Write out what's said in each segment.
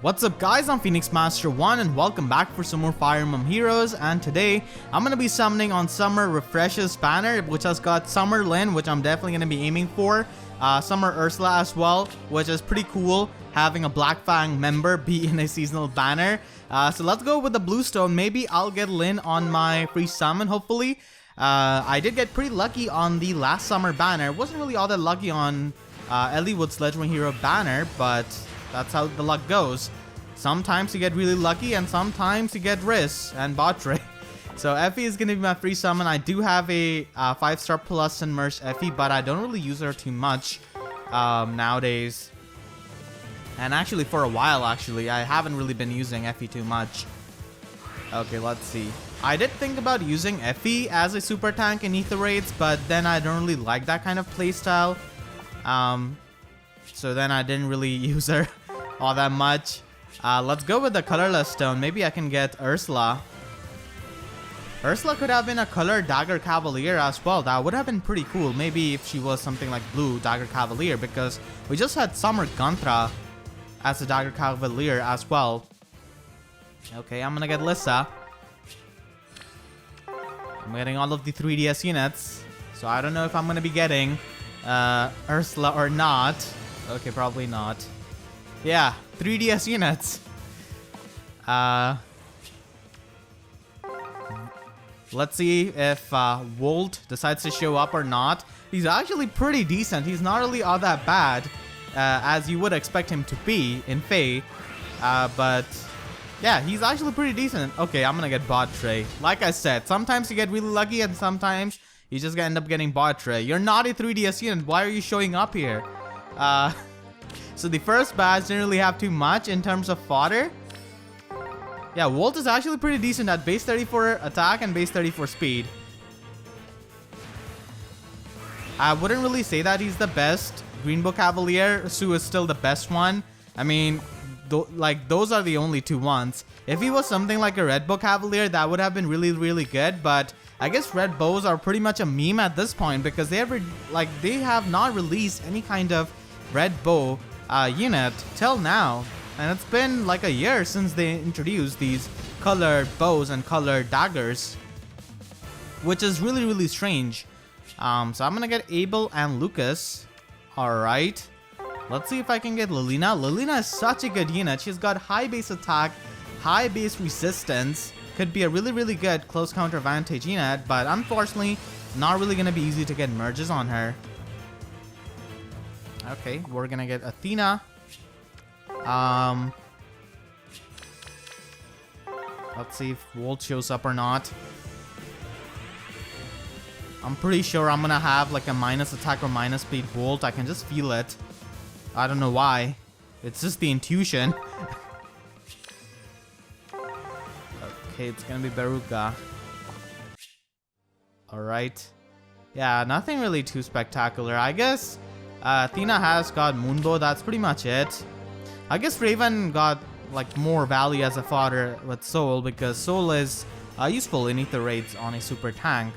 What's up guys, I'm Phoenix Master 1 and welcome back for some more Fire Emblem Heroes, and today I'm going to be summoning on Summer Refreshes banner, which has got Summer Lyn, which I'm definitely going to be aiming for, Summer Ursula as well, which is pretty cool having a Black Fang member be in a seasonal banner. So let's go with the Bluestone. Maybe I'll get Lyn on my free summon, hopefully. I did get pretty lucky on the last summer banner. Wasn't really all that lucky on Woot's Legendary Hero banner, but that's how the luck goes. Sometimes you get really lucky and sometimes you get Riss and Botray. So Effie is going to be my free summon. I do have a 5-star plus in Merge Effie, but I don't really use her too much nowadays. And actually for a while, I haven't really been using Effie too much. Okay, let's see. I did think about using Effie as a super tank in Ether Raids, but then I don't really like that kind of playstyle. So then I didn't really use her all that much. Let's go with the colorless stone. Maybe I can get Ursula. Ursula could have been a colored Dagger Cavalier as well. That would have been pretty cool. Maybe if she was something like blue Dagger Cavalier, because we just had Summer Gantra as a Dagger Cavalier as well. Okay, I'm gonna get Lissa. I'm getting all of the 3DS units, so I don't know if I'm gonna be getting Ursula or not. Okay, probably not. Yeah, 3DS units. Let's see if Wolt decides to show up or not. He's actually pretty decent. He's not really all that bad as you would expect him to be in FEH. But yeah, he's actually pretty decent. Okay, I'm gonna get Botray. Like I said, sometimes you get really lucky and sometimes you just end up getting Botray. You're not a 3DS unit. Why are you showing up here? So the first badge didn't really have too much in terms of fodder. Yeah, Wolt is actually pretty decent at base 34 attack and base 34 speed. I wouldn't really say that he's the best Greenbow Cavalier. Sue is still the best one. I mean, those are the only two ones. If he was something like a Red Bow Cavalier, that would have been really, really good. But I guess Red Bows are pretty much a meme at this point because they have not released any kind of Red Bow unit till now, and it's been like a year since they introduced these colored bows and colored daggers, which is really, really strange. So I'm gonna get Abel and Lucas. Alright, let's see if I can get Lilina. Lilina is such a good unit. She's got high base attack, high base resistance, could be a really, really good close counter advantage unit, but unfortunately not really gonna be easy to get merges on her. Okay, we're gonna get Athena. Let's see if Wolt shows up or not. I'm pretty sure I'm gonna have like a minus attack or minus speed Wolt. I can just feel it. I don't know why. It's just the intuition. Okay, it's gonna be Beruka. Alright. Yeah, nothing really too spectacular. I guess Athena has got Moonbow, that's pretty much it. I guess Raven got like more value as a fodder with Soul because Soul is useful in Ether Raids on a super tank.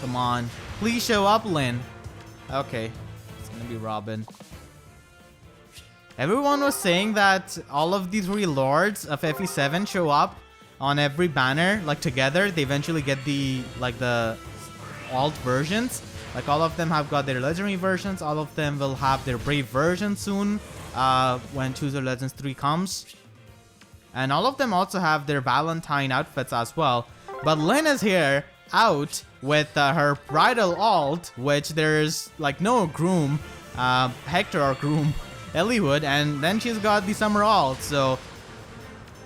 Come on, please show up, Lyn. Okay, it's gonna be Robin. Everyone was saying that all of these 3 lords of FE7 show up on every banner, like together. They eventually get the alt versions. Like all of them have got their legendary versions. All of them will have their brave version soon when Choose Your Legends 3 comes. And all of them also have their Valentine outfits as well. But Lyn is here out with her bridal alt, which there's like no groom, Hector or groom, Woot, and then she's got the summer alt. So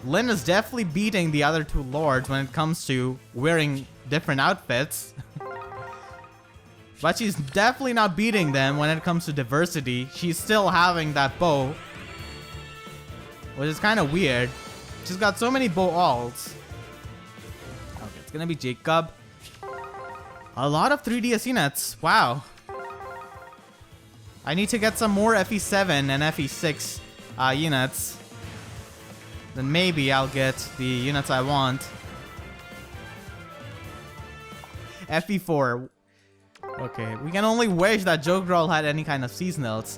Lyn is definitely beating the other 2 lords when it comes to wearing different outfits. But she's definitely not beating them when it comes to diversity. She's still having that bow, which is kind of weird. She's got so many bow alts. Okay, it's gonna be Jacob. A lot of 3DS units. Wow. I need to get some more FE7 and FE6 units. Then maybe I'll get the units I want. FE4. Okay, we can only wish that Joe Girl had any kind of seasonals.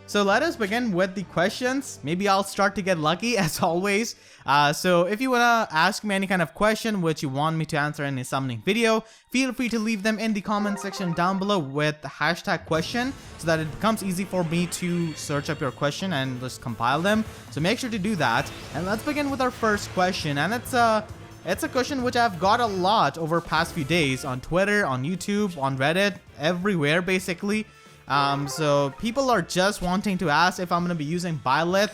So let us begin with the questions. Maybe I'll start to get lucky as always. So if you wanna ask me any kind of question which you want me to answer in a summoning video, feel free to leave them in the comment section down below with the hashtag question so that it becomes easy for me to search up your question and just compile them. So make sure to do that. And let's begin with our first question. And it's a question which I've got a lot over past few days on Twitter, on YouTube, on Reddit, everywhere basically. So people are just wanting to ask if I'm going to be using Byleth,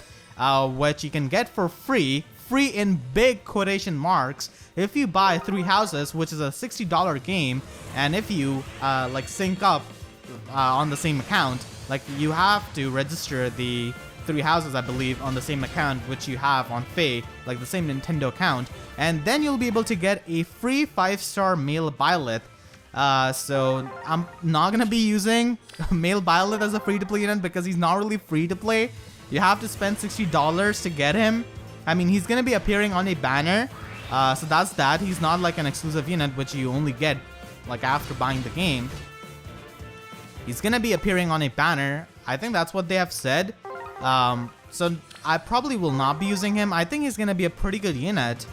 which you can get for free in big quotation marks, if you buy 3 houses, which is a $60 game, and if you like sync up on the same account, like you have to register the 3 houses, I believe, on the same account which you have on FEH, like the same Nintendo account, and then you'll be able to get a free 5-star male Byleth. So I'm not gonna be using male Byleth as a free-to-play unit because he's not really free to play. You have to spend $60 to get him. I mean, he's gonna be appearing on a banner, so that's that. He's not like an exclusive unit which you only get like after buying the game. He's gonna be appearing on a banner. I think that's what they have said. So I probably will not be using him. I think he's gonna be a pretty good unit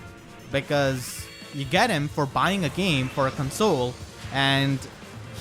because you get him for buying a game for a console, and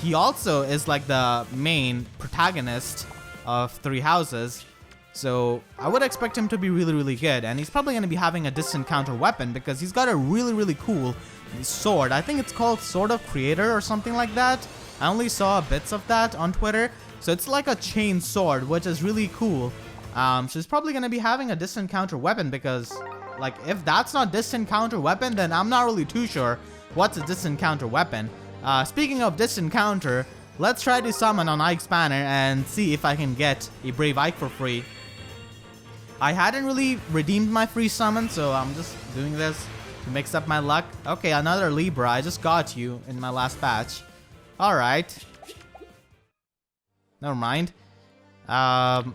he also is like the main protagonist of 3 houses. So I would expect him to be really good, and he's probably going to be having a distant counter weapon because he's got a really cool sword. I think it's called Sword of Creator or something like that. I only saw bits of that on Twitter. So it's like a chain sword, which is really cool. So he's probably going to be having a distant counter weapon because, like, if that's not distant counter weapon, then I'm not really too sure what's a distant counter weapon. Speaking of distant counter, let's try to summon on Ike's banner and see if I can get a Brave Ike for free. I hadn't really redeemed my free summon, so I'm just doing this to mix up my luck. Okay, another Libra. I just got you in my last batch. Alright. Never mind. Okay,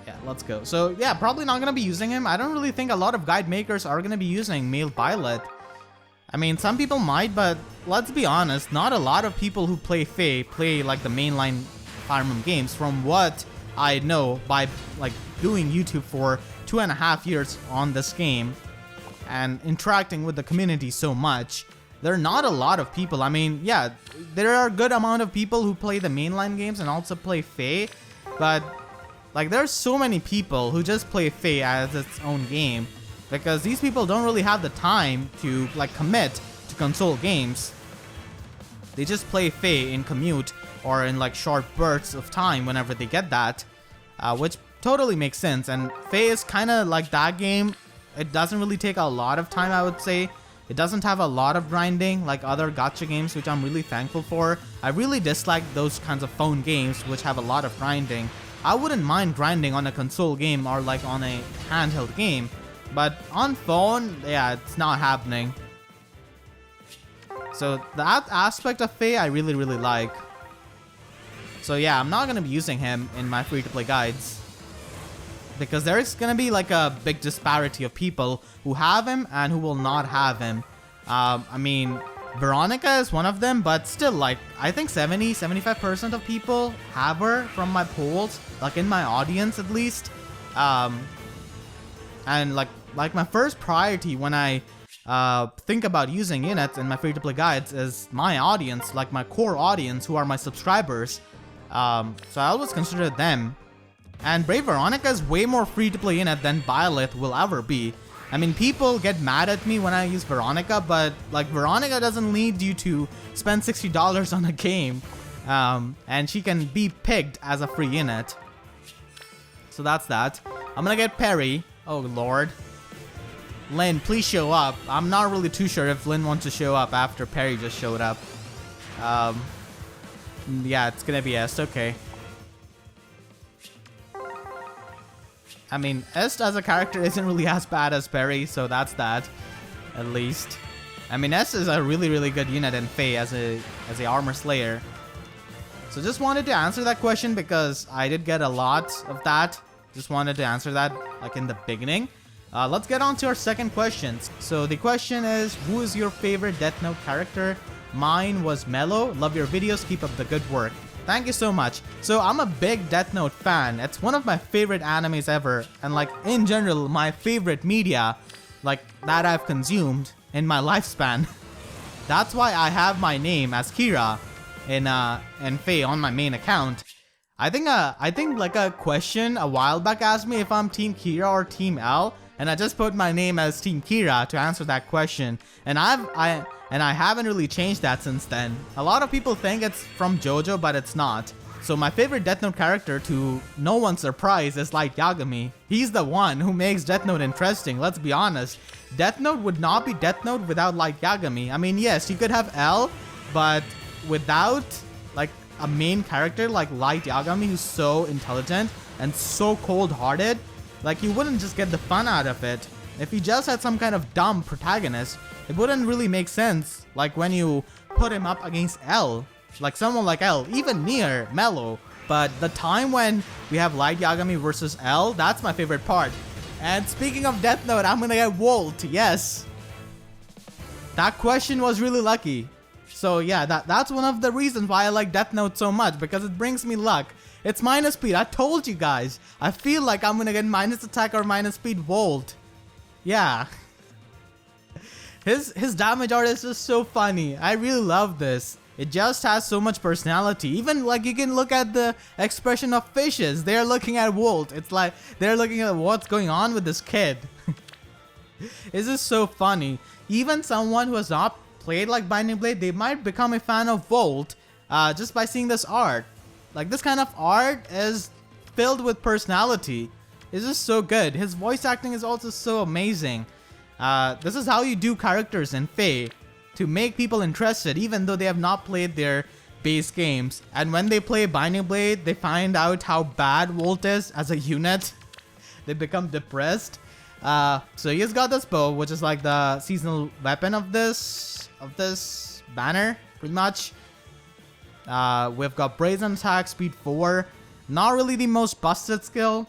yeah, let's go. So, yeah, probably not gonna be using him. I don't really think a lot of guide makers are gonna be using male Byleth. I mean, some people might, but let's be honest, not a lot of people who play FEH play like the mainline Fire Emblem games. From what I know by like doing YouTube for 2.5 years on this game and interacting with the community so much, there are not a lot of people. I mean, yeah, there are a good amount of people who play the mainline games and also play FEH, but like there's so many people who just play FEH as its own game because these people don't really have the time to like commit to console games. They just play FEH in commute or in like short bursts of time whenever they get that, which totally makes sense. And FEH is kind of like that game. It doesn't really take a lot of time, I would say. It doesn't have a lot of grinding like other gacha games, which I'm really thankful for. I really dislike those kinds of phone games which have a lot of grinding. I wouldn't mind grinding on a console game or like on a handheld game, but on phone, yeah, it's not happening. So that aspect of FEH I really like. So yeah, I'm not gonna be using him in my free-to-play guides because there's gonna be like a big disparity of people who have him and who will not have him. I mean, Veronica is one of them, but still, like, I think 75% of people have her from my polls, like in my audience at least. And like my first priority when I think about using units in my free-to-play guides is my audience, like my core audience who are my subscribers. So I always consider them. And Brave Veronica is way more free-to-play unit than Byleth will ever be. I mean, people get mad at me when I use Veronica, but like Veronica doesn't need you to spend $60 on a game. And she can be picked as a free unit. So that's that. I'm gonna get Perry. Oh lord. Lyn, please show up. I'm not really too sure if Lyn wants to show up after Perry just showed up. Yeah, it's gonna be Est, okay. I mean, Est as a character isn't really as bad as Perry, so that's that, at least. I mean, Est is a really good unit in FEH as a armor slayer. So just wanted to answer that question because I did get a lot of that. Just wanted to answer that like in the beginning. Let's get on to our second question. So the question is, who is your favorite Death Note character? Mine was Mello. Love your videos. Keep up the good work. Thank you so much. So I'm a big Death Note fan. It's one of my favorite animes ever, and like in general, my favorite media, like that I've consumed in my lifespan. That's why I have my name as Kira in FEH on my main account. I think like a question a while back asked me if I'm Team Kira or Team L, and I just put my name as Team Kira to answer that question. And I haven't really changed that since then. A lot of people think it's from JoJo, but it's not. So my favorite Death Note character, to no one's surprise, is Light Yagami. He's the one who makes Death Note interesting, let's be honest. Death Note would not be Death Note without Light Yagami. I mean, yes, you could have L, but without like a main character like Light Yagami, who's so intelligent and so cold-hearted, like you wouldn't just get the fun out of it. If you just had some kind of dumb protagonist, it wouldn't really make sense. Like when you put him up against L, like someone like L, even near Mello. But the time when we have Light Yagami versus L, that's my favorite part. And speaking of Death Note, I'm gonna get Wolt. Yes, that question was really lucky. So yeah, that's one of the reasons why I like Death Note so much, because it brings me luck. It's minus speed. I told you guys. I feel like I'm gonna get minus attack or minus speed Wolt. Yeah. His damage art is just so funny. I really love this. It just has so much personality. Even like you can look at the expression of fishes. They're looking at Wolt. It's like they're looking at what's going on with this kid. It's just so funny. Even someone who has not played like Binding Blade, they might become a fan of Wolt just by seeing this art. Like this kind of art is filled with personality. It's just so good. His voice acting is also so amazing. This is how you do characters in FEH to make people interested even though they have not played their base games. And when they play Binding Blade, they find out how bad Wolt is as a unit. They become depressed. So he's got this bow, which is like the seasonal weapon of this banner, pretty much. We've got Brazen Attack, Speed 4. Not really the most busted skill.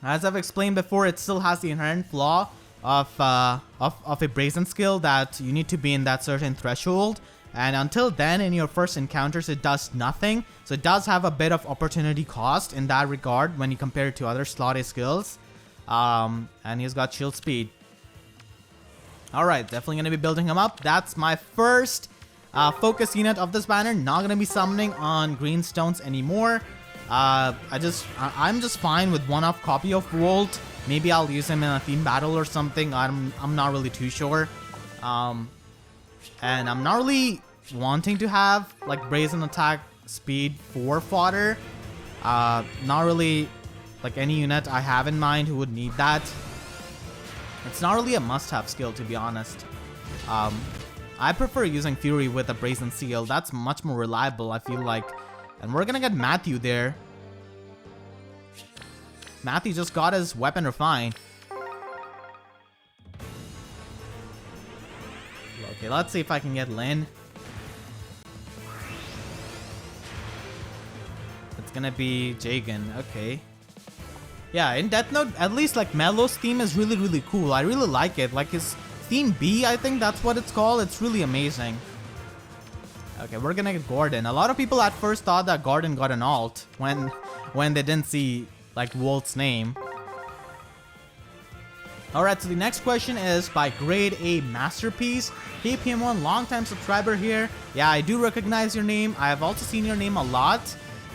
As I've explained before, it still has the inherent flaw of a Brazen skill that you need to be in that certain threshold. And until then, in your first encounters, it does nothing. So it does have a bit of opportunity cost in that regard when you compare it to other slotted skills. And he's got shield speed. Alright, definitely going to be building him up. That's my first focus unit of this banner. Not going to be summoning on green stones anymore. I'm just fine with one-off copy of Wolt. Maybe I'll use him in a theme battle or something. I'm not really too sure. And I'm not really wanting to have like Brazen Attack Speed 4 fodder. Not really like any unit I have in mind who would need that. It's not really a must-have skill, to be honest. I prefer using Fury with a Brazen Seal. That's much more reliable, I feel like. And we're gonna get Matthew there. Matthew just got his weapon refined. Okay, let's see if I can get Lyn. It's gonna be Jagan. Okay. Yeah, in Death Note, at least like Mello's theme is really, really cool. I really like it. Like his theme B, I think that's what it's called. It's really amazing. Okay, we're gonna get Gordon. A lot of people at first thought that Gordon got an alt when they didn't see like Wolt's name. Alright, so the next question is by Grade A Masterpiece. KPM1, long-time subscriber here. Yeah, I do recognize your name. I have also seen your name a lot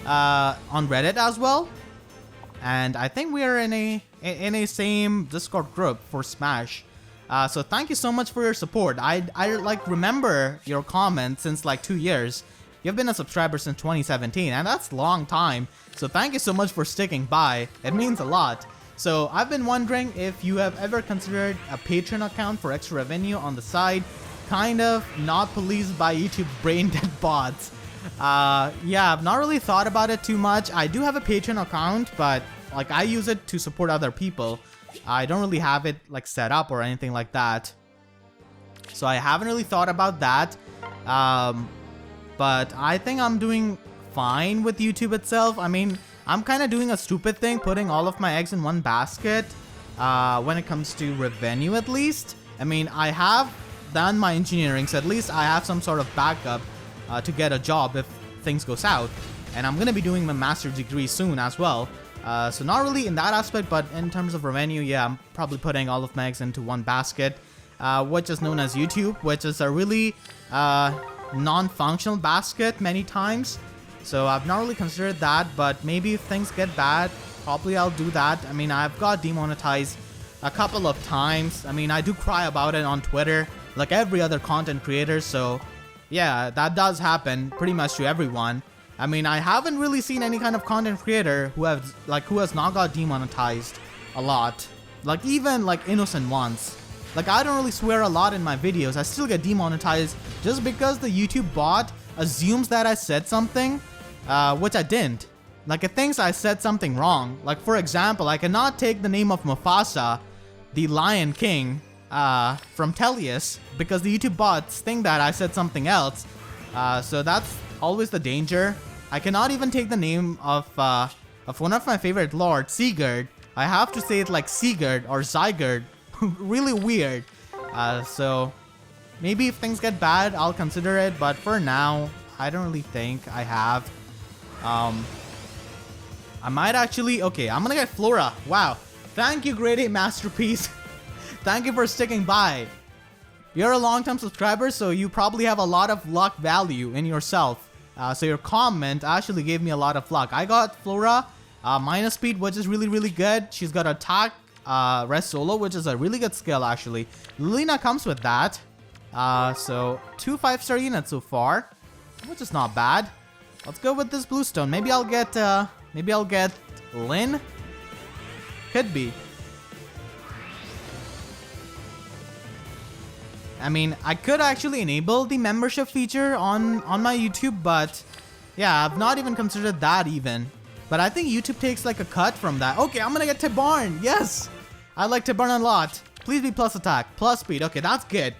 on Reddit as well. And I think we are in a same Discord group for Smash. So thank you so much for your support. I like remember your comments since like 2 years. You've been a subscriber since 2017, and that's a long time. So thank you so much for sticking by. It means a lot. So I've been wondering if you have ever considered a Patreon account for extra revenue on the side, kind of not policed by YouTube brain dead bots. Yeah, I've not really thought about it too much. I do have a Patreon account, but like I use it to support other people. I don't really have it like set up or anything like that. So I haven't really thought about that. But I think I'm doing fine with YouTube itself. I mean, I'm kind of doing a stupid thing, putting all of my eggs in one basket when it comes to revenue at least. I mean, I have done my engineering, so at least I have some sort of backup to get a job if things go south. And I'm gonna be doing my master's degree soon as well. So not really in that aspect, but in terms of revenue, yeah, I'm probably putting all of my eggs into one basket, which is known as YouTube, which is a really non-functional basket many times. So I've not really considered that, but maybe if things get bad, probably I'll do that. I mean, I've got demonetized a couple of times. I mean, I do cry about it on Twitter, like every other content creator. So yeah, that does happen pretty much to everyone. I mean, I haven't really seen any kind of content creator who has not got demonetized a lot. Like even like innocent ones. Like I don't really swear a lot in my videos. I still get demonetized just because the YouTube bot assumes that I said something, which I didn't. Like it thinks I said something wrong. Like for example, I cannot take the name of Mufasa, the Lion King, from Tellius because the YouTube bots think that I said something else. So that's always the danger. I cannot even take the name of one of my favorite lords, Sigurd. I have to say it like Sigurd or Zygurd. Really weird. So maybe if things get bad, I'll consider it. But for now, I don't really think I have. I might actually... Okay, I'm gonna get Flora. Wow. Thank you, Grade 8 Masterpiece. Thank you for sticking by. You're a long-time subscriber, so you probably have a lot of luck value in yourself. So your comment actually gave me a lot of luck. I got Flora, minus speed, which is really, really good. She's got attack, rest solo, which is a really good skill, actually. Lilina comes with that. So 2 5-star units so far, which is not bad. Let's go with this bluestone. Maybe I'll get Lyn. Could be. I mean, I could actually enable the membership feature on my YouTube, but yeah, I've not even considered that even. But I think YouTube takes like a cut from that. Okay, I'm gonna get Tibarn. Yes! I like Tibarn a lot. Please be plus attack, plus speed. Okay, that's good.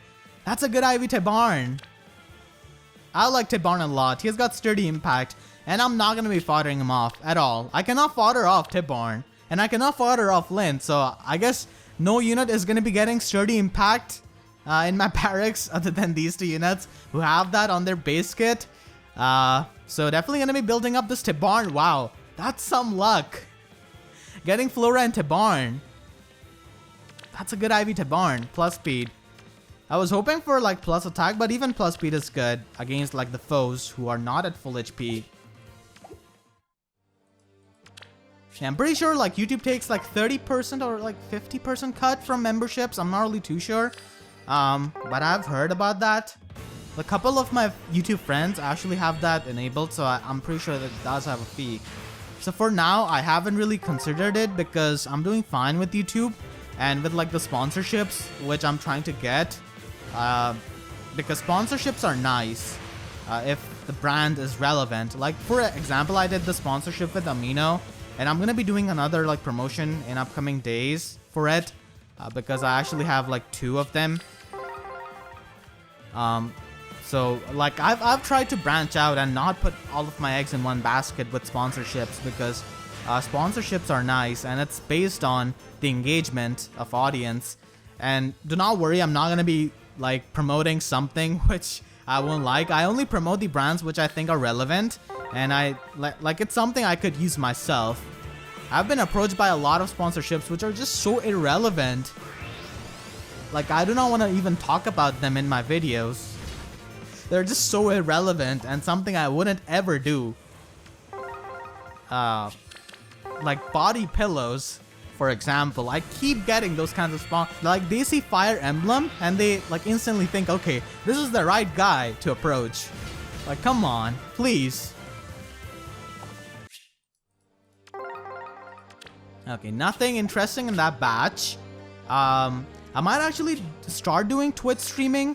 That's a good IV Tibarn. I like Tibarn a lot. He has got sturdy impact, and I'm not gonna be foddering him off at all. I cannot fodder off Tibarn, and I cannot fodder off Lyn, so I guess no unit is gonna be getting sturdy impact in my barracks other than these two units who have that on their base kit. So definitely gonna be building up this Tibarn. Wow, that's some luck. Getting Flora and Tibarn. That's a good IV Tibarn. Plus speed. I was hoping for like plus attack, but even plus speed is good against like the foes who are not at full HP. Yeah, I'm pretty sure like YouTube takes like 30% or like 50% cut from memberships. I'm not really too sure. But I've heard about that. A couple of my YouTube friends actually have that enabled, so I'm pretty sure that it does have a fee. So for now, I haven't really considered it because I'm doing fine with YouTube and with like the sponsorships, which I'm trying to get. Because sponsorships are nice if the brand is relevant. Like for example, I did the sponsorship with Amino, and I'm gonna be doing another like promotion in upcoming days for it. Because I actually have like 2 of them. So like I've tried to branch out and not put all of my eggs in one basket with sponsorships, because sponsorships are nice and it's based on the engagement of audience. And do not worry, I'm not gonna be like promoting something which I won't like. I only promote the brands which I think are relevant, and I like it's something I could use myself. I've been approached by a lot of sponsorships which are just so irrelevant. Like, I do not want to even talk about them in my videos. They're just so irrelevant and something I wouldn't ever do. Like body pillows, for example. I keep getting those kinds of sponsors. Like, they see Fire Emblem and they like instantly think, okay, this is the right guy to approach. Like, come on, please. Okay, nothing interesting in that batch. I might actually start doing Twitch streaming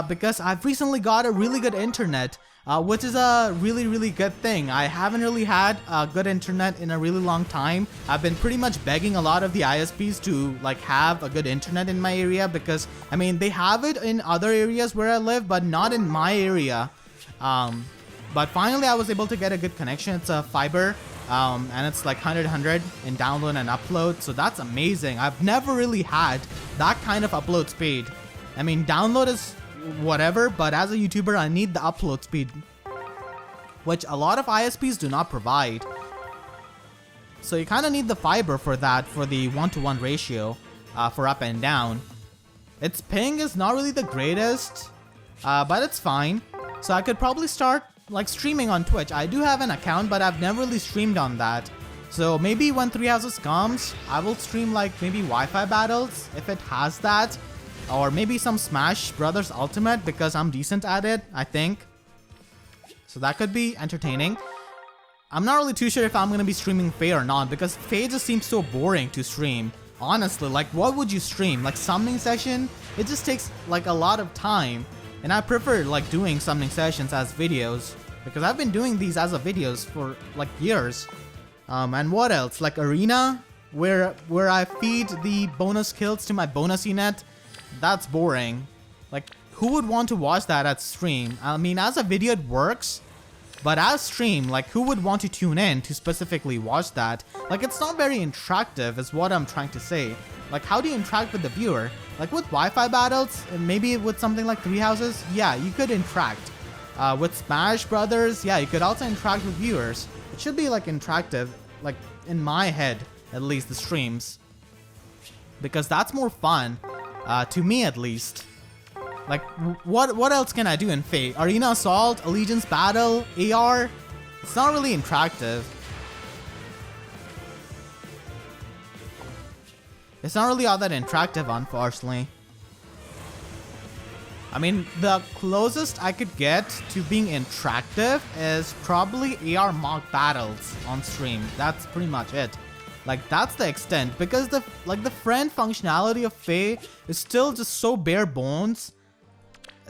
because I've recently got a really good internet, which is a really, really good thing. I haven't really had good internet in a really long time. I've been pretty much begging a lot of the ISPs to like have a good internet in my area, because I mean they have it in other areas where I live, but not in my area. But finally I was able to get a good connection. It's a fiber. And it's like 100 in download and upload, so that's amazing. I've never really had that kind of upload speed. I mean, download is whatever, but as a YouTuber, I need the upload speed. which a lot of ISPs do not provide. So you kind of need the fiber for that, for the 1-to-1 ratio for up and down. Its ping is not really the greatest, but it's fine. So I could probably start like streaming on Twitch. I do have an account, but I've never really streamed on that. So maybe when 3 Houses comes, I will stream like maybe Wi-Fi battles if it has that. Or maybe some Smash Brothers Ultimate because I'm decent at it, I think. So that could be entertaining. I'm not really too sure if I'm going to be streaming FEH or not because FEH just seems so boring to stream. Honestly, like what would you stream? Like summoning session? It just takes like a lot of time. And I prefer like doing summoning sessions as videos because I've been doing these as a videos for like years. And what else? Like arena where I feed the bonus kills to my bonus unit. That's boring. Like who would want to watch that at stream? I mean, as a video it works. But as stream, like who would want to tune in to specifically watch that? Like it's not very interactive is what I'm trying to say. Like how do you interact with the viewer? Like with Wi-Fi battles, and maybe with something like 3 Houses, yeah, you could interact. With Smash Brothers, yeah, you could also interact with viewers. It should be like interactive, like in my head, at least the streams. Because that's more fun, to me at least. Like, what else can I do in FEH? Arena Assault, Allegiance Battle, AR? It's not really interactive. It's not really all that interactive, unfortunately. I mean, the closest I could get to being interactive is probably AR mock battles on stream. That's pretty much it. Like, that's the extent. Because the friend functionality of FEH is still just so bare bones.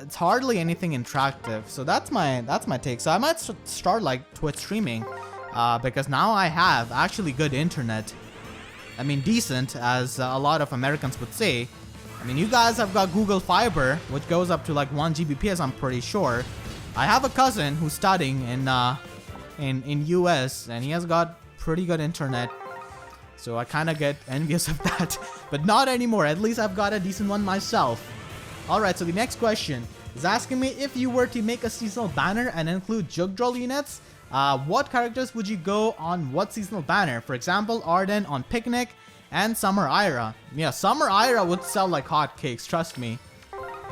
It's hardly anything interactive. So that's my take. So I might start like Twitch streaming because now I have actually good internet. I mean decent, as a lot of Americans would say. I mean, you guys have got Google Fiber, which goes up to like 1 Gbps, I'm pretty sure. I have a cousin who's studying in US and he has got pretty good internet. So I kind of get envious of that, but not anymore. At least I've got a decent one myself. Alright, so the next question is asking me if you were to make a seasonal banner and include jug draw units, what characters would you go on what seasonal banner? For example, Arden on Picnic and Summer Ira. Yeah, Summer Ira would sell like hotcakes, trust me.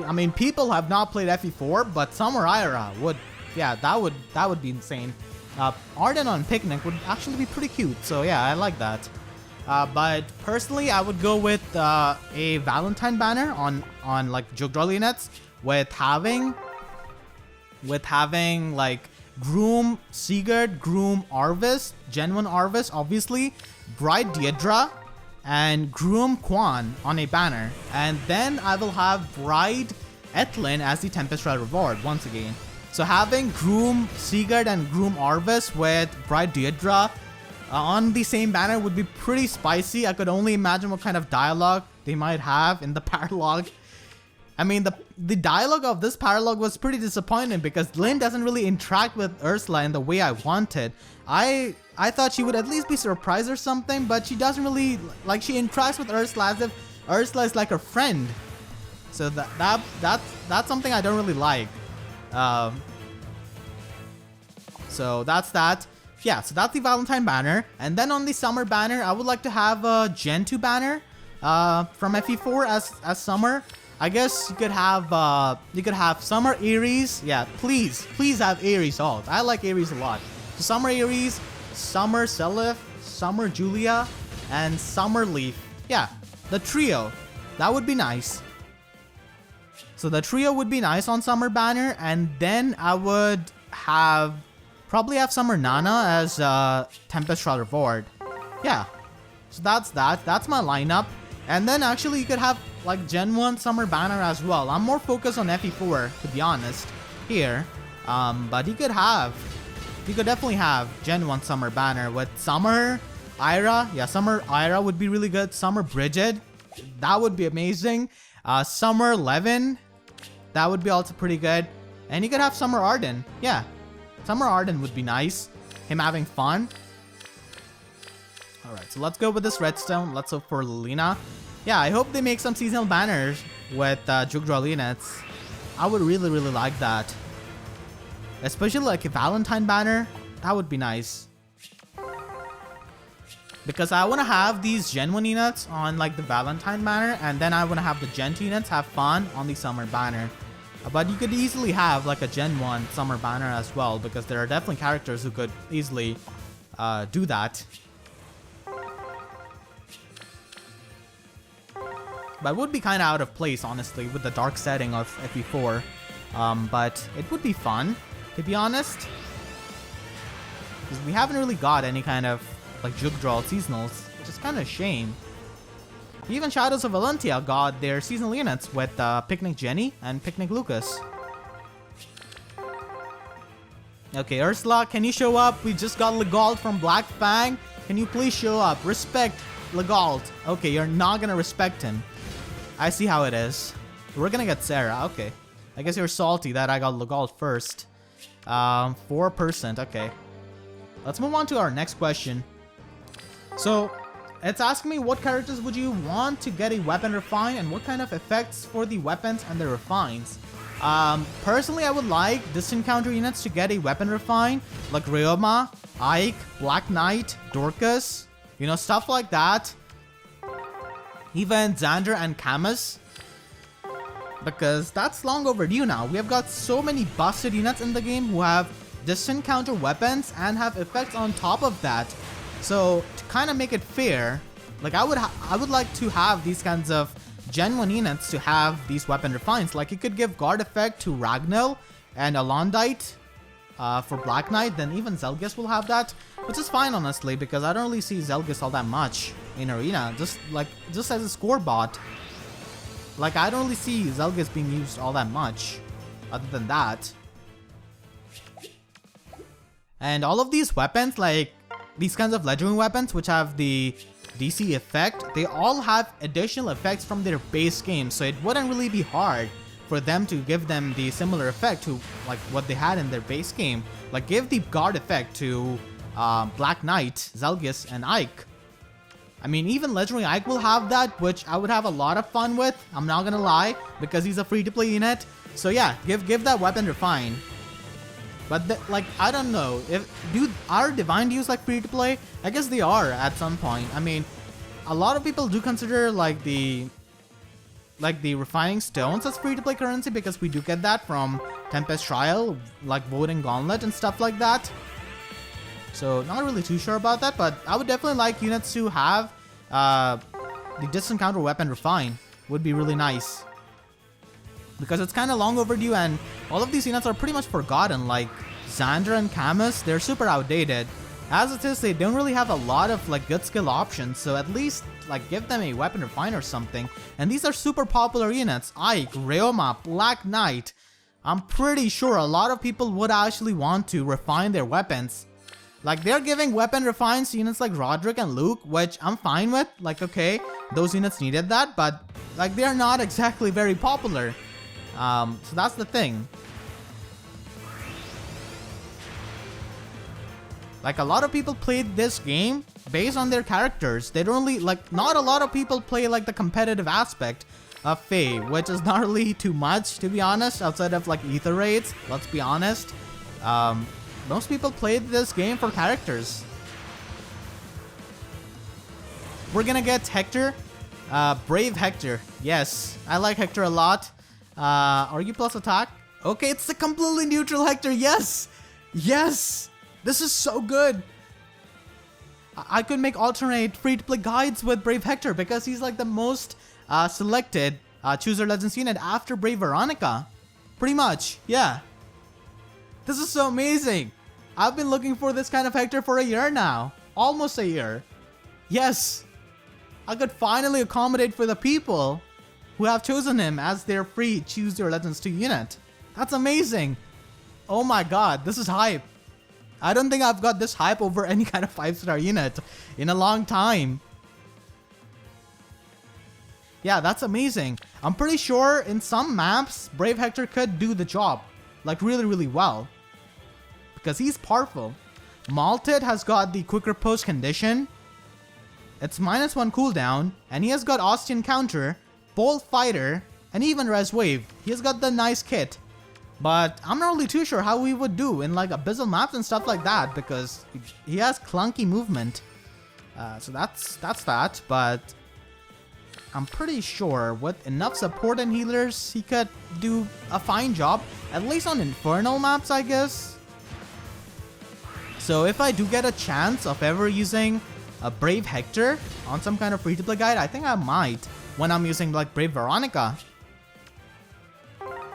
I mean, people have not played FE4, but Summer Ira would, yeah, that would be insane. Arden on Picnic would actually be pretty cute, so yeah, I like that. But personally, I would go with a Valentine banner on like jug draw units with having like Groom Sigurd, Groom Arvis, Gen 1 Arvis, obviously, Bride Deirdre, and Groom Quan on a banner. And then I will have Bride Etlin as the Tempest Trial reward once again. So having Groom Sigurd and Groom Arvis with Bride Deirdre on the same banner would be pretty spicy. I could only imagine what kind of dialogue they might have in the paralogue. I mean, the dialogue of this paralogue was pretty disappointing because Lyn doesn't really interact with Ursula in the way I wanted. I thought she would at least be surprised or something, but she doesn't really, like, she interacts with Ursula as if Ursula is like her friend. So that's something I don't really like. So that's that. Yeah, so that's the Valentine banner. And then on the Summer banner, I would like to have a Gen 2 banner from FE4 as Summer. I guess you could have Summer Ares. Yeah, please have Ares alt. I like Ares a lot. So Summer Ares, Summer Seliph, Summer Julia, and Summer Leaf. Yeah, the trio. That would be nice. So the trio would be nice on Summer banner, and then I would probably have Summer Nana as Tempest Trial reward. Yeah, so that's that. That's my lineup. And then actually you could have like Gen 1 Summer banner as well. I'm more focused on FE4 to be honest here. But you could definitely have Gen 1 Summer banner with Summer Ira. Yeah, Summer Ira would be really good. Summer Bridget, that would be amazing. Summer Levin, that would be also pretty good. And you could have Summer Arden. Yeah, Summer Arden would be nice. Him having fun. Alright, so let's go with this redstone. Let's hope for Lilina. Yeah, I hope they make some seasonal banners with jug draw units. I would really like that. Especially like a Valentine banner. That would be nice. Because I want to have these Gen 1 units on like the Valentine banner, and then I want to have the Gen 2 units have fun on the Summer banner. But you could easily have like a Gen 1 Summer banner as well, because there are definitely characters who could easily do that. But it would be kind of out of place, honestly, with the dark setting of FE4. But it would be fun, to be honest. Because we haven't really got any kind of like Juke Draw seasonals, which is kind of a shame. Even Shadows of Valentia got their seasonal units with Picnic Jenny and Picnic Lucas. Okay, Ursula, can you show up? We just got Legault from Black Fang. Can you please show up? Respect Legault. Okay, you're not gonna respect him. I see how it is. We're gonna get Sarah. Okay. I guess you're salty that I got Legault first. 4%. Okay. Let's move on to our next question. So, it's asking me what characters would you want to get a weapon refine and what kind of effects for the weapons and the refines. Personally, I would like distant counter units to get a weapon refine, like Ryoma, Ike, Black Knight, Dorcas, you know, stuff like that. Even Xander and Camus, because that's long overdue now. We have got so many busted units in the game who have distant counter weapons and have effects on top of that. So to kind of make it fair, like I would like to have these kinds of Gen 1 units to have these weapon refines. Like you could give guard effect to Ragnall and Alondite for Black Knight, then even Zelgis will have that, which is fine honestly, because I don't really see Zelgis all that much in Arena, just as a score bot. Like I don't really see Zelgis being used all that much, other than that. And all of these weapons, like these kinds of legendary weapons which have the DC effect, they all have additional effects from their base game, so it wouldn't really be hard for them to give them the similar effect to like what they had in their base game. Like give the guard effect to Black Knight, Zelgis, and Ike. I mean, even legendary Ike will have that, which I would have a lot of fun with, I'm not gonna lie, because he's a free-to-play unit. So yeah, give that weapon refine. But like, I don't know, are Divine Dues like free to play? I guess they are at some point. I mean, a lot of people do consider like the refining stones as free to play currency, because we do get that from Tempest Trial, like Voting Gauntlet and stuff like that. So not really too sure about that, but I would definitely like units to have the distant counter weapon refine. Would be really nice. Because it's kind of long overdue, and all of these units are pretty much forgotten. Like Xander and Camus, they're super outdated. As it is, they don't really have a lot of like good skill options, so at least like give them a weapon refine or something. And these are super popular units: Ike, Ryoma, Black Knight. I'm pretty sure a lot of people would actually want to refine their weapons. Like they're giving weapon refines to units like Roderick and Luke, which I'm fine with. Like okay, those units needed that, but like they're not exactly very popular. So that's the thing. Like a lot of people played this game based on their characters. They don't really, like, not a lot of people play like the competitive aspect of FEH, which is not really too much, to be honest, outside of like ether raids, let's be honest. Most people played this game for characters. We're gonna get Hector, Brave Hector. Yes, I like Hector a lot. Argue plus attack. Okay, it's the completely neutral Hector. Yes! Yes! This is so good. I could make alternate free-to-play guides with Brave Hector, because he's like the most selected Chooser Legends unit after Brave Veronica. Pretty much, yeah. This is so amazing. I've been looking for this kind of Hector for a year now. Almost a year. Yes! I could finally accommodate for the people who have chosen him as their free Choose Your Legends 2 unit. That's amazing. Oh my god, this is hype. I don't think I've got this hype over any kind of 5-star unit in a long time. Yeah, that's amazing. I'm pretty sure in some maps, Brave Hector could do the job. Like really, really well. Because he's powerful. Malted has got the quicker post condition. It's -1 cooldown. And he has got Ostian counter, Bold Fighter, and even Res Wave. He has got the nice kit. But I'm not really too sure how we would do in like abyssal maps and stuff like that, because he has clunky movement. So that's that, but I'm pretty sure with enough support and healers, he could do a fine job, at least on infernal maps, I guess. So if I do get a chance of ever using a Brave Hector on some kind of free-to-play guide, I think I might when I'm using like Brave Veronica.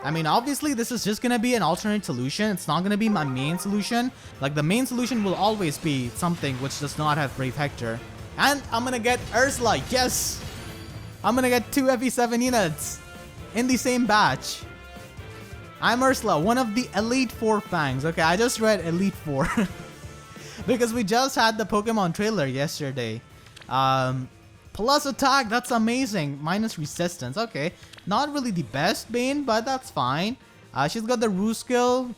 I mean, obviously this is just gonna be an alternate solution. It's not gonna be my main solution. Like the main solution will always be something which does not have Brave Hector. And I'm gonna get Ursula, yes! I'm gonna get 2 FE7 units in the same batch. I'm Ursula, one of the Elite 4 fangs. Okay, I just read Elite 4. Because we just had the Pokemon trailer yesterday. Plus attack, that's amazing. Minus resistance, okay. Not really the best Bane, but that's fine. She's got the Roo skill,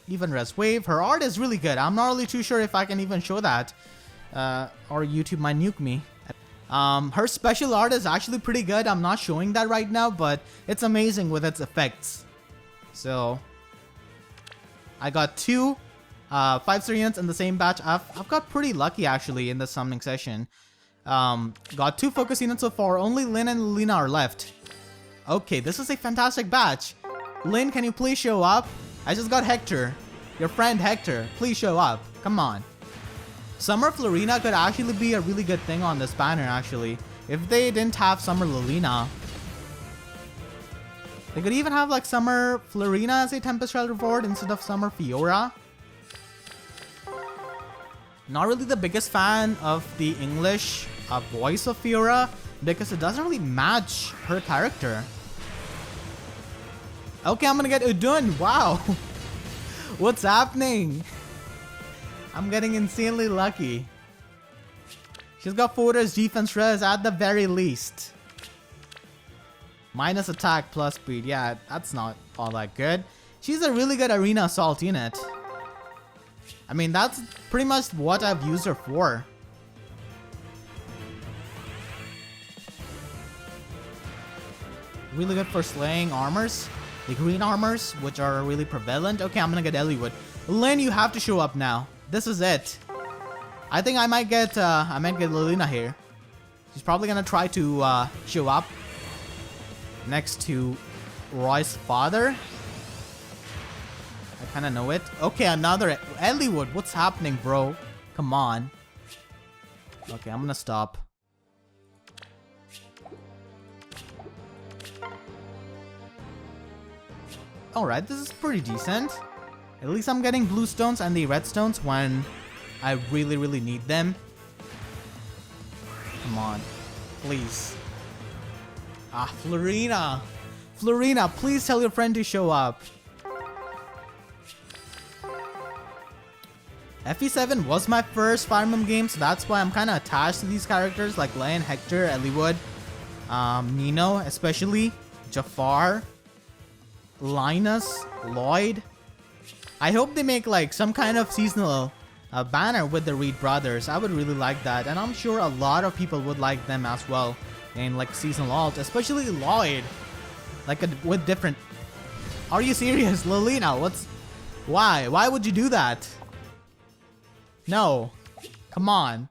even Res Wave. Her art is really good. I'm not really too sure if I can even show that. Or YouTube might nuke me. Her special art is actually pretty good. I'm not showing that right now, but it's amazing with its effects. So, I got 2 5-star units in the same batch. I've got pretty lucky actually in the summoning session. Got 2 focus units so far. Only Lyn and Lilina are left. Okay, this is a fantastic batch. Lyn, can you please show up? I just got Hector. Your friend Hector. Please show up. Come on. Summer Lilina could actually be a really good thing on this banner actually. If they didn't have Summer Lilina. They could even have like Summer Lilina as a Tempest Shell reward instead of Summer Fiora. Not really the biggest fan of the English voice of Fiora because it doesn't really match her character. Okay, I'm gonna get Udun. Wow. What's happening? I'm getting insanely lucky. She's got Fortress defense res at the very least. Minus attack plus speed. Yeah, that's not all that good. She's a really good arena assault unit. I mean, that's pretty much what I've used her for. Really good for slaying armors. The green armors, which are really prevalent. Okay, I'm gonna get Eliwood. Lyn, you have to show up now. This is it. I think I might get Lilina here. She's probably gonna try to show up next to Roy's father. I kind of know it. Okay, another Eliwood. What's happening, bro? Come on. Okay, I'm gonna stop. Alright, this is pretty decent. At least I'm getting blue stones and the red stones when I really, really need them. Come on. Please. Ah, Florina. Florina, please tell your friend to show up. FE7 was my first Fire Emblem game, so that's why I'm kind of attached to these characters like Lyn, Hector, Eliwood, Nino especially, Jafar, Linus, Lloyd. I hope they make like some kind of seasonal banner with the Reed brothers. I would really like that, and I'm sure a lot of people would like them as well in like seasonal alt, especially Lloyd, like with different. Are you serious, Lilina? Why would you do that? No, come on.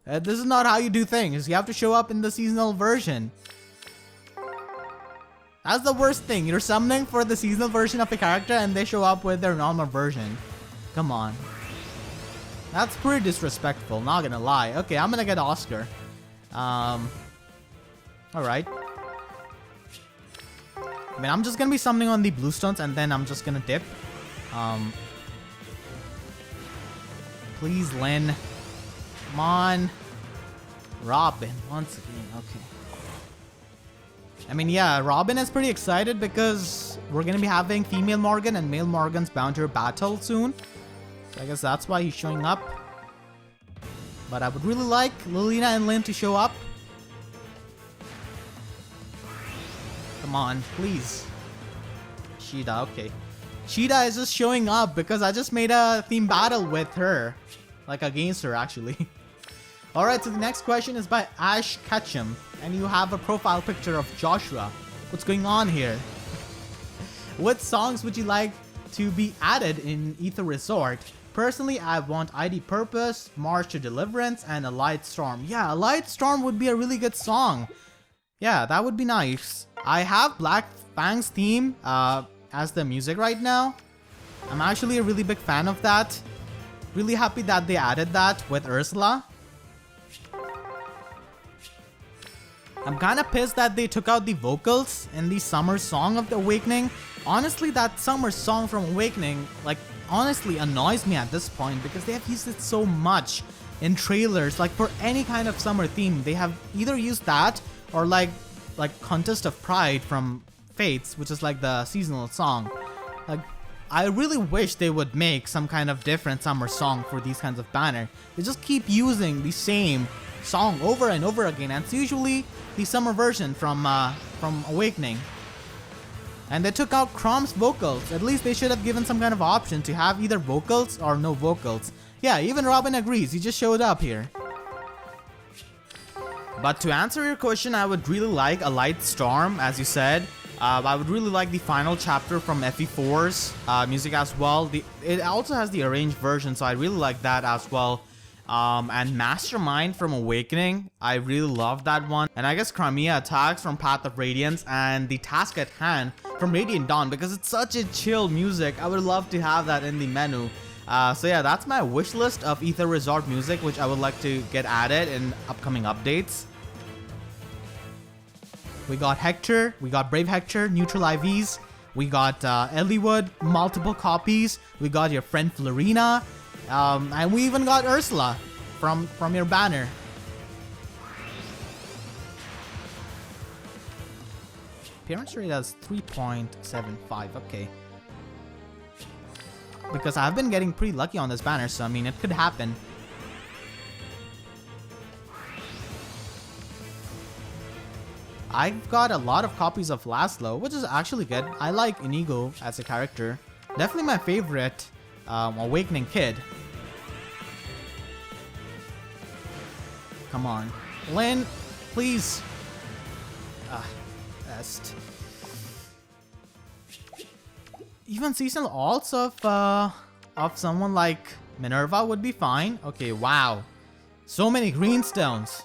This is not how you do things. You have to show up in the seasonal version. That's the worst thing. You're summoning for the seasonal version of a character and they show up with their normal version. Come on. That's pretty disrespectful, not gonna lie. Okay, I'm gonna get Oscar. Alright. I mean, I'm just gonna be summoning on the blue stones and then I'm just gonna dip. Please, Lyn. Come on. Robin, once again. Okay. I mean, yeah, Robin is pretty excited because we're gonna be having female Morgan and male Morgan's bound to battle soon. So I guess that's why he's showing up. But I would really like Lilina and Lyn to show up. Come on, please. Shida, okay. Shida is just showing up because I just made a team battle with her. Like against her, actually. Alright, so the next question is by Ash Ketchum. And you have a profile picture of Joshua. What's going on here? What songs would you like to be added in Ether Resort? Personally, I want ID Purpose, March to Deliverance, and A Light Storm. Yeah, A Light Storm would be a really good song. Yeah, that would be nice. I have Black Fang's theme as the music right now. I'm actually a really big fan of that. Really happy that they added that with Ursula. I'm kind of pissed that they took out the vocals in the summer song of the Awakening. Honestly, that summer song from Awakening, like, honestly annoys me at this point because they have used it so much in trailers. Like, for any kind of summer theme, they have either used that or like Contest of Pride from Fates, which is like the seasonal song. Like, I really wish they would make some kind of different summer song for these kinds of banner. They just keep using the same song over and over again, and it's usually the summer version from Awakening. And they took out Chrom's vocals. At least they should have given some kind of option to have either vocals or no vocals. Yeah, even Robin agrees. He just showed up here. But to answer your question, I would really like A Light Storm, as you said. I would really like the final chapter from FE4's music as well. It also has the arranged version, so I really like that as well. And Mastermind from Awakening, I really love that one. And I guess Crimea Attacks from Path of Radiance, and The Task at Hand from Radiant Dawn, because it's such a chill music. I would love to have that in the menu. So yeah, that's my wish list of Ether Resort music, which I would like to get added in upcoming updates. We got Hector, we got Brave Hector, neutral IVs, we got Elliewood, multiple copies, we got your friend Florina, and we even got Ursula from your banner. Appearance rate has 3.75, okay. Because I've been getting pretty lucky on this banner, so I mean, it could happen. I've got a lot of copies of Laszlo, which is actually good. I like Inigo as a character. Definitely my favorite Awakening kid. Come on. Lyn, please. Best. Even seasonal alts of someone like Minerva would be fine. Okay, wow. So many green stones.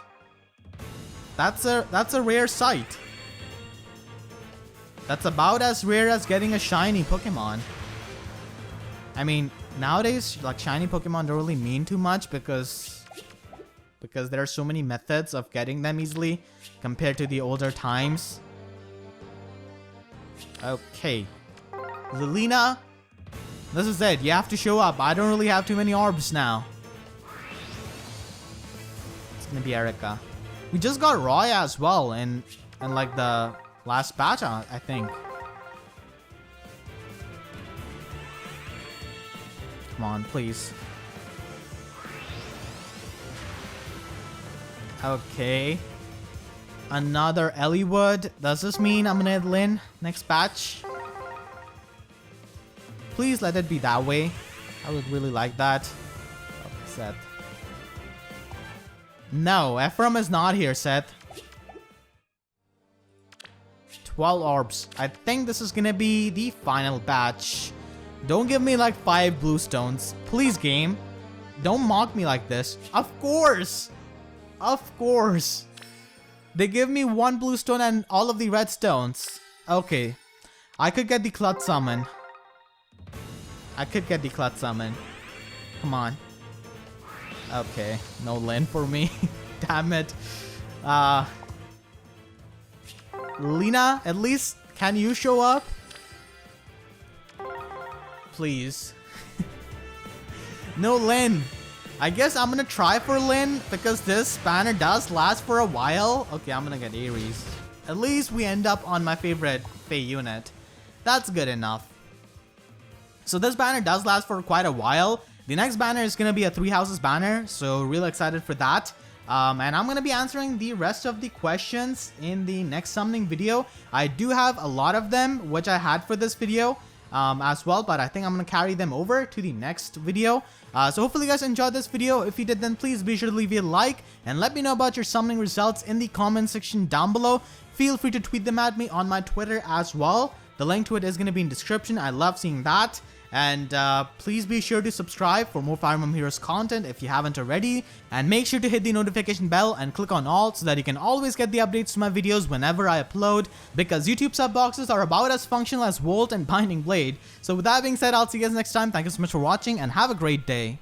That's a rare sight. That's about as rare as getting a shiny Pokemon. I mean, nowadays, like, shiny Pokemon don't really mean too much because there are so many methods of getting them easily compared to the older times. Okay. Lilina, this is it. You have to show up. I don't really have too many orbs now. It's gonna be Erica. We just got Roy as well in like the last batch, I think. Come on, please. Okay. Another Elliewood. Does this mean I'm gonna hit Lyn next batch? Please let it be that way. I would really like that. Okay, Seth. No, Ephraim is not here, Seth. 12 orbs. I think this is gonna be the final batch. Don't give me like 5 blue stones. Please, game. Don't mock me like this. Of course. Of course. They give me 1 blue stone and all of the red stones. Okay. I could get the Clut Summon. Come on. Okay. No Lyn for me. Damn it. Lina, at least, can you show up? Please. No Lyn. I guess I'm gonna try for Lyn because this banner does last for a while. Okay, I'm gonna get Ares. At least we end up on my favorite Fae unit. That's good enough. So this banner does last for quite a while. The next banner is gonna be a 3 houses banner, so really excited for that. And I'm gonna be answering the rest of the questions in the next summoning video. I do have a lot of them, which I had for this video as well, but I think I'm gonna carry them over to the next video. So hopefully you guys enjoyed this video. If you did, then please be sure to leave a like and let me know about your summoning results in the comment section down below. Feel free to tweet them at me on my Twitter as well. The link to it is going to be in description. I love seeing that. And please be sure to subscribe for more Fire Emblem Heroes content if you haven't already. And make sure to hit the notification bell and click on all so that you can always get the updates to my videos whenever I upload. Because YouTube sub boxes are about as functional as Wolt and Binding Blade. So with that being said, I'll see you guys next time. Thank you so much for watching and have a great day.